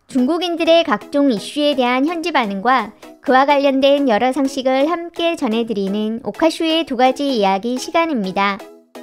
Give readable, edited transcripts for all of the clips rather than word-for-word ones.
중국인들의 각종 이슈에 대한 현지 반응과 그와 관련된 여러 상식을 함께 전해드리는 오카쇼의 두 가지 이야기 시간입니다.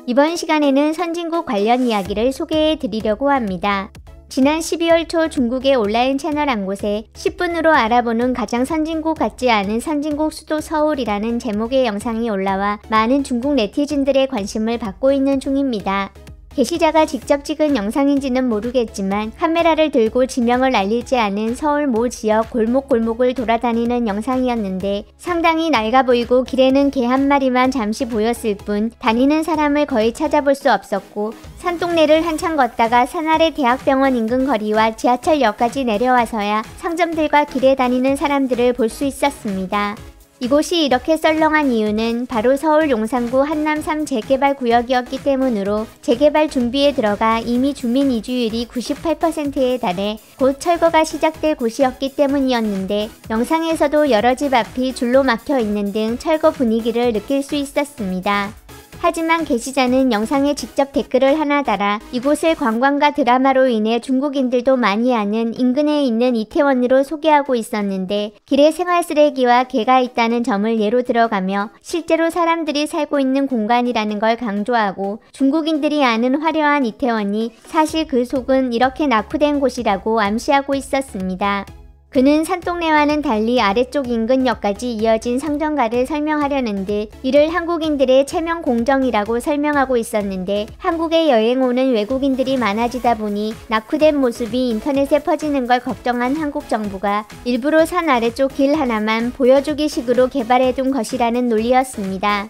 이번 시간에는 선진국 관련 이야기를 소개해드리려고 합니다. 지난 12월 초 중국의 온라인 채널 한 곳에 10분으로 알아보는 가장 선진국 같지 않은 선진국 수도 서울이라는 제목의 영상이 올라와 많은 중국 네티즌들의 관심을 받고 있는 중입니다. 게시자가 직접 찍은 영상인지는 모르겠지만 카메라를 들고 지명을 알리지 않은 서울 모 지역 골목골목을 돌아다니는 영상이었는데 상당히 낡아 보이고 길에는 개 한 마리만 잠시 보였을 뿐 다니는 사람을 거의 찾아볼 수 없었고 산동네를 한참 걷다가 산 아래 대학병원 인근 거리와 지하철역까지 내려와서야 상점들과 길에 다니는 사람들을 볼 수 있었습니다. 이곳이 이렇게 썰렁한 이유는 바로 서울 용산구 한남 3 재개발구역이었기 때문으로 재개발 준비에 들어가 이미 주민 이주율이 98%에 달해 곧 철거가 시작될 곳이었기 때문이었는데 영상에서도 여러 집 앞이 줄로 막혀 있는 등 철거 분위기를 느낄 수 있었습니다. 하지만 게시자는 영상에 직접 댓글을 하나 달아 이곳을 관광과 드라마로 인해 중국인들도 많이 아는 인근에 있는 이태원으로 소개하고 있었는데 길에 생활 쓰레기와 개가 있다는 점을 예로 들어가며 실제로 사람들이 살고 있는 공간이라는 걸 강조하고 중국인들이 아는 화려한 이태원이 사실 그 속은 이렇게 낙후된 곳이라고 암시하고 있었습니다. 그는 산동네와는 달리 아래쪽 인근역까지 이어진 상점가를 설명하려는 듯 이를 한국인들의 체면 공정이라고 설명하고 있었는데 한국에 여행 오는 외국인들이 많아지다 보니 낙후된 모습이 인터넷에 퍼지는 걸 걱정한 한국 정부가 일부러 산 아래쪽 길 하나만 보여주기 식으로 개발해둔 것이라는 논리였습니다.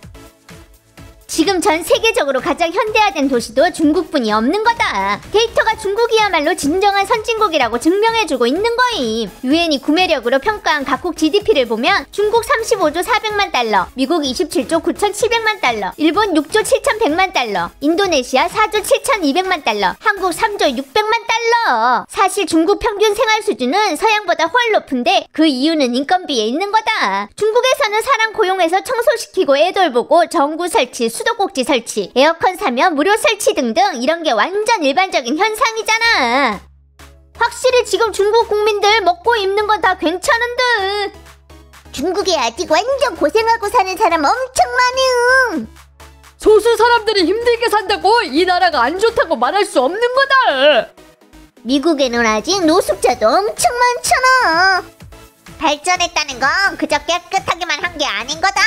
지금 전 세계적으로 가장 현대화된 도시도 중국뿐이 없는 거다. 데이터가 중국이야말로 진정한 선진국이라고 증명해주고 있는 거임. 유엔이 구매력으로 평가한 각국 GDP를 보면 중국 35조 400만 달러, 미국 27조 9,700만 달러, 일본 6조 7,100만 달러, 인도네시아 4조 7,200만 달러, 한국 3조 600만 달러. 사실 중국 평균 생활 수준은 서양보다 훨 높은데 그 이유는 인건비에 있는 거다. 중국에서는 사람 고용해서 청소시키고 애 돌보고 전구 설치, 수도꼭지 설치, 에어컨 사면 무료 설치 등등 이런 게 완전 일반적인 현상이잖아. 확실히 지금 중국 국민들 먹고 입는 건 다 괜찮은 듯. 중국에 아직 완전 고생하고 사는 사람 엄청 많음. 소수 사람들이 힘들게 산다고 이 나라가 안 좋다고 말할 수 없는 거다. 미국에는 아직 노숙자도 엄청 많잖아. 발전했다는 건 그저 깨끗하게만 한 게 아닌 거다.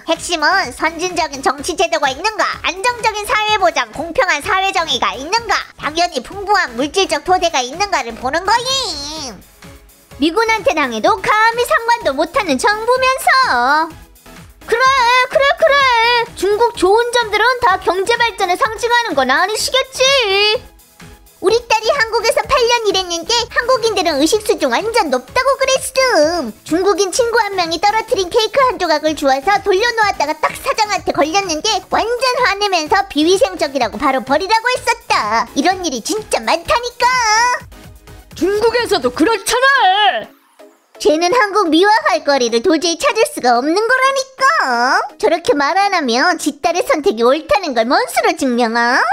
핵심은 선진적인 정치 제도가 있는가, 안정적인 사회보장, 공평한 사회정의가 있는가, 당연히 풍부한 물질적 토대가 있는가를 보는 거임. 미군한테 당해도 감히 상관도 못하는 정부면서. 그래. 중국 좋은 점들은 다 경제 발전을 상징하는 건 아니시겠지. 우리 딸이 한국에서 8년 일했는데 한국인들은 의식 수준 완전 높다고 그랬음. 중국인 친구 한 명이 떨어뜨린 케이크 한 조각을 주워서 돌려놓았다가 딱 사장한테 걸렸는데 완전 화내면서 비위생적이라고 바로 버리라고 했었다. 이런 일이 진짜 많다니까. 중국에서도 그렇잖아. 쟤는 한국 미화할 거리를 도저히 찾을 수가 없는 거라니까. 저렇게 말 안 하면 지 딸의 선택이 옳다는 걸 뭔수로 증명함?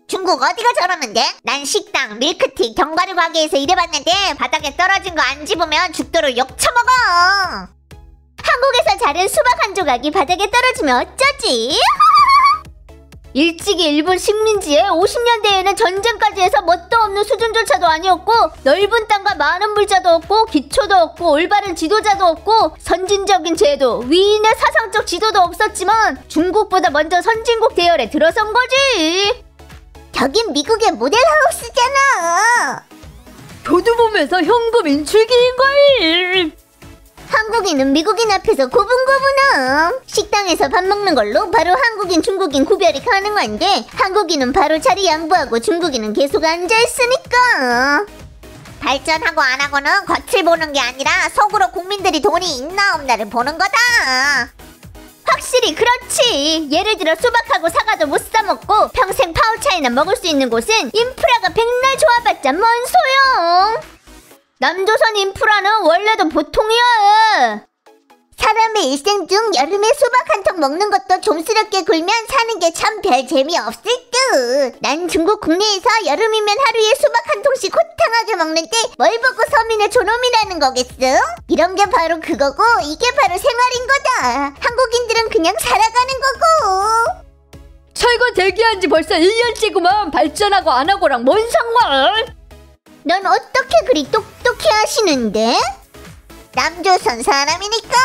중국 어디가 저러는데? 난 식당, 밀크티, 견과류 가게에서 일해봤는데 바닥에 떨어진 거 안 집으면 죽도록 욕처먹어. 한국에서 자른 수박 한 조각이 바닥에 떨어지면 어쩌지? 일찍이 일본 식민지에 50년대에는 전쟁까지 해서 뭣도 없는 수준조차도 아니었고 넓은 땅과 많은 물자도 없고 기초도 없고 올바른 지도자도 없고 선진적인 제도, 위인의 사상적 지도도 없었지만 중국보다 먼저 선진국 대열에 들어선 거지. 저긴 미국의 모델하우스잖아. 저도 보면서 현금 인출기인 거임. 한국인은 미국인 앞에서 고분고분함. 식당에서 밥 먹는 걸로 바로 한국인, 중국인 구별이 가능한데 한국인은 바로 자리 양보하고 중국인은 계속 앉아있으니까. 발전하고 안 하고는 겉을 보는 게 아니라 속으로 국민들이 돈이 있나 없나를 보는 거다. 확실히 그렇지. 예를 들어 수박하고 사과도 못 사먹고 평생 파우차이나 먹을 수 있는 곳은 인프라가 백날 좋아봤자 뭔 소용. 남조선 인프라는 원래도 보통이야. 사람의 일생 중 여름에 수박 한 통 먹는 것도 좀스럽게 굴면 사는 게 참 별 재미없을 듯. 난 중국 국내에서 여름이면 하루에 수박 한 통씩 호탕하게 먹는데 뭘 보고 서민의 존엄이라는 거겠어? 이런 게 바로 그거고 이게 바로 생활인 거다. 한국인들은 그냥 살아가는 거고. 철거 대기한 지 벌써 1년째구만. 발전하고 안 하고랑 뭔 상관? 넌 어떻게 그리 똑똑해 하시는데? 남조선 사람이니까.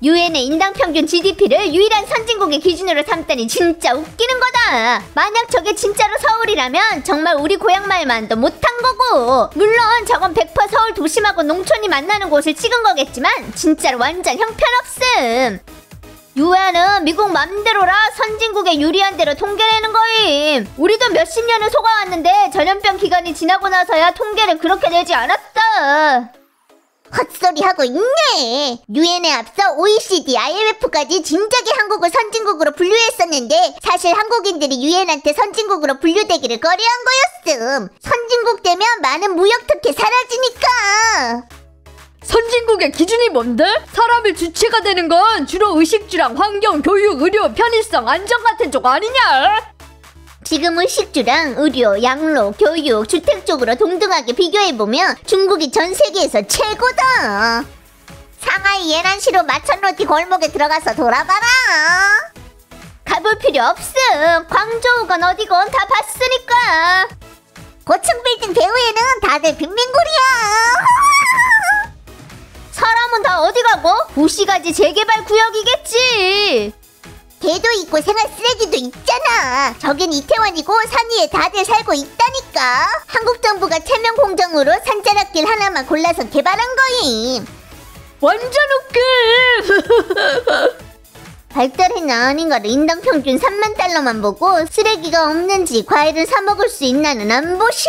유엔의 인당 평균 GDP를 유일한 선진국의 기준으로 삼다니 진짜 웃기는 거다. 만약 저게 진짜로 서울이라면 정말 우리 고향말만도 못한 거고, 물론 저건 100% 서울 도심하고 농촌이 만나는 곳을 찍은 거겠지만 진짜로 완전 형편없음. 유엔은 미국 맘대로라 선진국에 유리한 대로 통계내는 거임. 우리도 몇십 년을 속아왔는데 전염병 기간이 지나고 나서야 통계를 그렇게 내지 않았다. 헛소리하고 있네. 유엔에 앞서 OECD, IMF까지 진작에 한국을 선진국으로 분류했었는데 사실 한국인들이 유엔한테 선진국으로 분류되기를 꺼려한 거였음. 선진국 되면 많은 무역 특혜 사라지니까. 선진국의 기준이 뭔데? 사람의 주체가 되는 건 주로 의식주랑 환경, 교육, 의료, 편의성, 안전 같은 쪽 아니냐? 지금 의식주랑 의료, 양로, 교육, 주택 쪽으로 동등하게 비교해보면 중국이 전 세계에서 최고다. 상하이 예난시로 마천로티 골목에 들어가서 돌아봐라. 가볼 필요 없음. 광저우건 어디건 다 봤으니까. 고층 빌딩 배후에는 다들 빈민굴이야. 사람은 다 어디 가고? 도시가지 재개발 구역이겠지. 개도 있고 생활 쓰레기도 있잖아. 저긴 이태원이고 산 위에 다들 살고 있다니까. 한국 정부가 체면 공정으로 산자락길 하나만 골라서 개발한 거임. 완전 웃겨. 발달했나 아닌가를 인당 평균 3만 달러만 보고 쓰레기가 없는지 과일을 사 먹을 수 있나는 안 보셔.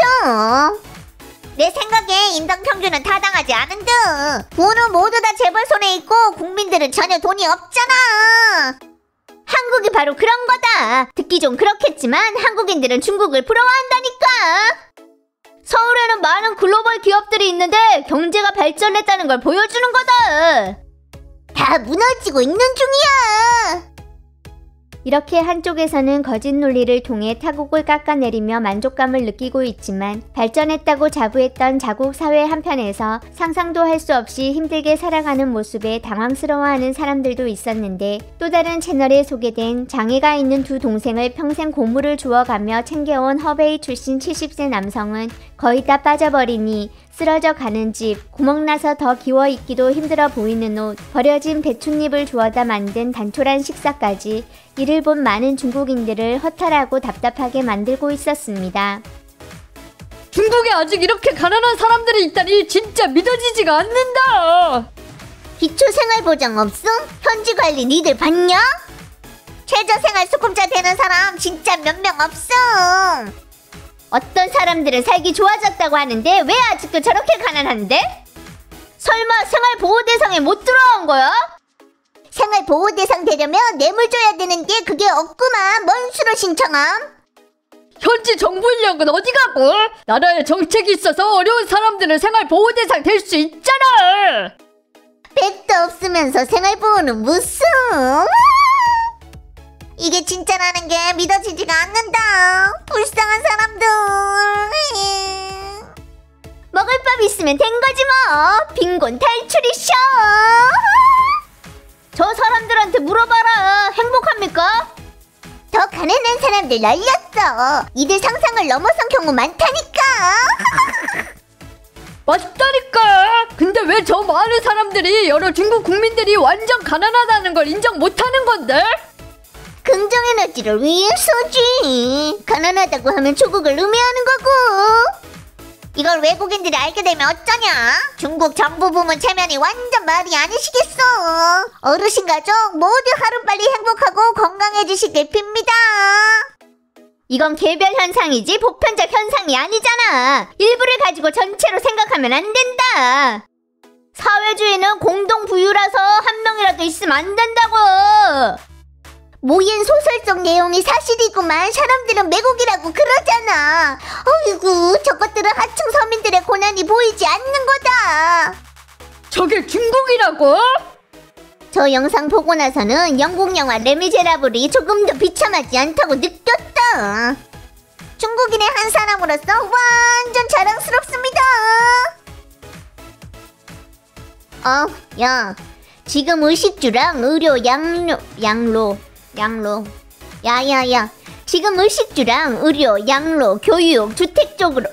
내 생각에 인당 평균은 타당하지 않은 듯. 돈은 모두 다 재벌 손에 있고 국민들은 전혀 돈이 없잖아. 한국이 바로 그런 거다. 듣기 좀 그렇겠지만 한국인들은 중국을 부러워한다니까. 서울에는 많은 글로벌 기업들이 있는데 경제가 발전했다는 걸 보여주는 거다. 다 무너지고 있는 중이야. 이렇게 한쪽에서는 거짓 논리를 통해 타국을 깎아내리며 만족감을 느끼고 있지만 발전했다고 자부했던 자국 사회 한편에서 상상도 할 수 없이 힘들게 살아가는 모습에 당황스러워하는 사람들도 있었는데, 또 다른 채널에 소개된 장애가 있는 두 동생을 평생 고무를 주워가며 챙겨온 허베이 출신 70세 남성은 거의 다 빠져버리니 쓰러져 가는 집, 구멍나서 더 기워 입기도 힘들어 보이는 옷, 버려진 배춧잎을 주워다 만든 단촐한 식사까지 이를 본 많은 중국인들을 허탈하고 답답하게 만들고 있었습니다. 중국에 아직 이렇게 가난한 사람들이 있다니 진짜 믿어지지가 않는다. 기초생활보장 없음? 현지관리 니들 봤냐? 최저생활수급자 되는 사람 진짜 몇 명 없음. 어떤 사람들은 살기 좋아졌다고 하는데 왜 아직도 저렇게 가난한데? 설마 생활보호대상에 못 들어온 거야? 생활보호대상 되려면 뇌물 줘야 되는데 그게 없구만. 뭔 수로 신청함? 현지 정부 인력은 어디 가고? 나라에 정책이 있어서 어려운 사람들은 생활보호대상 될 수 있잖아. 백도 없으면서 생활보호는 무슨? 이게 진짜라는 게 믿어지지가 않는다. 불쌍한 사람들. 먹을 밥 있으면 된 거지 뭐. 빈곤 탈출이쇼. 저 사람들한테 물어봐라. 행복합니까? 더 가난한 사람들 널렸어. 이들 상상을 넘어선 경우 많다니까. 맞다니까. 근데 왜 저 많은 사람들이, 여러 중국 국민들이 완전 가난하다는 걸 인정 못하는 건데? 긍정에너지를 위해서지. 가난하다고 하면 조국을 의미하는 거고. 이걸 외국인들이 알게 되면 어쩌냐? 중국 정부 부문 체면이 완전 말이 아니시겠어. 어르신 가족 모두 하루빨리 행복하고 건강해지시길 빕니다. 이건 개별 현상이지 보편적 현상이 아니잖아. 일부를 가지고 전체로 생각하면 안 된다. 사회주의는 공동 부유라서 한 명이라도 있으면 안 된다고. 모인 소설적 내용이 사실이구만. 사람들은 매국이라고 어이구, 저것들은 하층 서민들의 고난이 보이지 않는 거다. 저게 중국이라고? 저 영상 보고 나서는 영국 영화 레미제라블이 조금 더 비참하지 않다고 느꼈다. 중국인의 한 사람으로서 완전 자랑스럽습니다. 야, 지금 의식주랑 의료 양로. 야야야, 지금 의식주랑 의료, 양로, 교육, 주택 쪽으로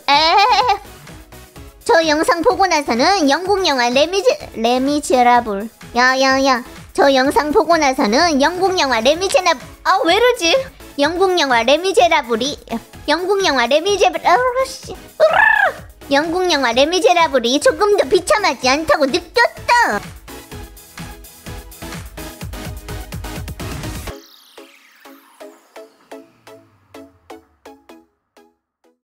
저 영상 보고 나서는 영국 영화 레미제라블. 야야야, 저 영상 보고 나서는 영국 영화 레미제라블. 왜 이러지? 영국 영화 레미제라블이 조금 더 비참하지 않다고 느꼈다.